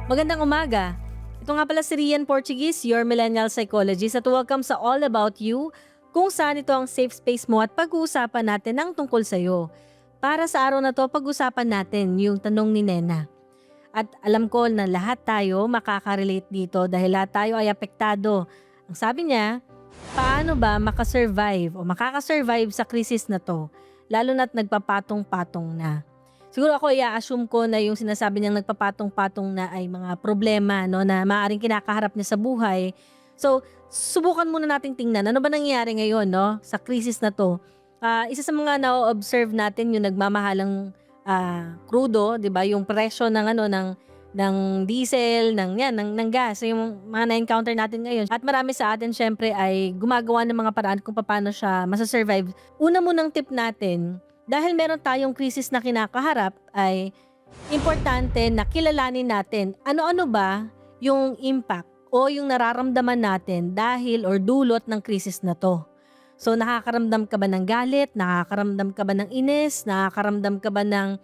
Magandang umaga. Ito nga pala si Rian Portuguese, your millennial psychologist at welcome sa All About You, kung saan ito ang safe space mo at pag-uusapan natin ang tungkol sa'yo. Para sa araw na to, pag-usapan natin yung tanong ni Nena. At alam ko na lahat tayo makaka-relate dito dahil lahat tayo ay apektado. Ang sabi niya, paano ba makasurvive o makakasurvive sa krisis na to, lalo na't nagpapatong-patong na? Siguro ako i-assume ko na yung sinasabi niyang nagpapatong-patong na ay mga problema, no, na maaaring kinakaharap niya sa buhay. So, subukan muna nating tingnan ano ba nangyayari ngayon, no, sa krisis na 'to. Isa sa mga na-o-observe natin yung nagmamahalang krudo, 'di ba? Yung presyo ng ng diesel, ng gas, yung mga na-encounter natin ngayon. At marami sa atin syempre ay gumagawa ng mga paraan kung paano siya masa-survive. Una munang tip natin, dahil meron tayong krisis na kinakaharap, ay importante na kilalanin natin ano-ano ba yung impact o yung nararamdaman natin dahil or dulot ng krisis na 'to. So, nakakaramdam ka ba ng galit? Nakakaramdam ka ba ng inis? Nakakaramdam ka ba ng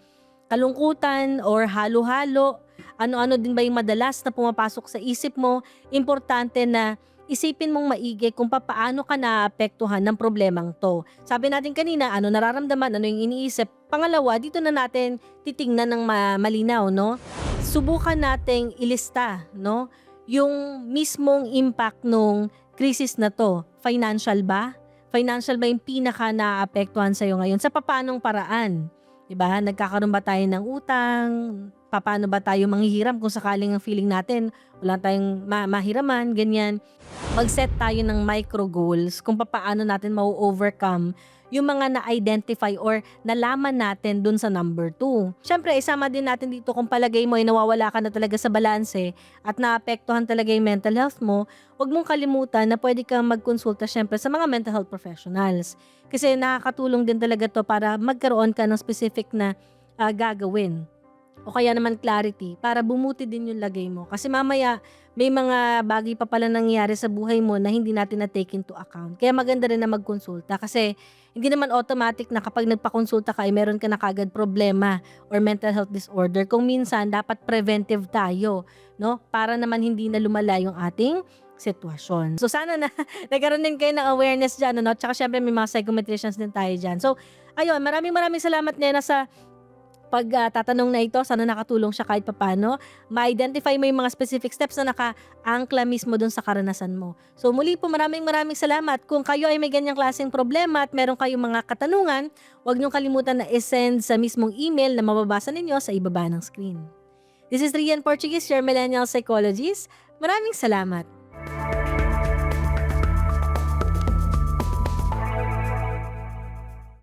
kalungkutan or halo-halo? Ano-ano din ba yung madalas na pumapasok sa isip mo? Importante na isipin mong maigi kung papaano ka naapektuhan ng problemang 'to. Sabi natin kanina, ano nararamdaman, ano yung iniisip. Pangalawa, dito na natin titingnan ng malinaw, no? Subukan nating ilista, no, yung mismong impact nung krisis na 'to. Financial ba? Financial ba yung pinaka naaapektuhan sa'yo ngayon? Sa papaanong paraan? 'Di ba? Nagkakaroon ba tayo ng utang? Papaano ba tayo manghihiram kung sakaling ang feeling natin wala tayong mahiraman, ganyan. Mag-set tayo ng micro goals kung papaano natin mau-overcome yung mga na-identify or nalaman natin dun sa number 2. Siyempre, isama din natin dito kung palagay mo ay nawawala ka na talaga sa balanse at naapektuhan talaga yung mental health mo, huwag mong kalimutan na pwede kang magkonsulta siyempre sa mga mental health professionals. Kasi nakakatulong din talaga to para magkaroon ka ng specific na gagawin o kaya naman clarity para bumuti din yung lagay mo. Kasi mamaya may mga bagay pa pala nangyayari sa buhay mo na hindi natin na-take into account. Kaya maganda rin na magkonsulta kasi hindi naman automatic na kapag nagpakonsulta ka ay meron ka na kagad problema or mental health disorder. Kung minsan dapat preventive tayo, no? Para naman hindi na lumala yung ating sitwasyon. So sana na nagkaroon din kayo ng awareness dyan, no? Tsaka syempre may mga psychometricians din tayo dyan. So ayun, maraming salamat Nena sa tatanong na ito. Sana nakatulong siya kahit papano. Ma-identify mo yung mga specific steps na naka-angkla mismo dun sa karanasan mo. So muli po maraming salamat. Kung kayo ay may ganyang klaseng problema at meron kayong mga katanungan, huwag niyong kalimutan na isend sa mismong email na mababasa ninyo sa ibaba ng screen. This is Rian Portuguese, your millennial psychologist. Maraming salamat.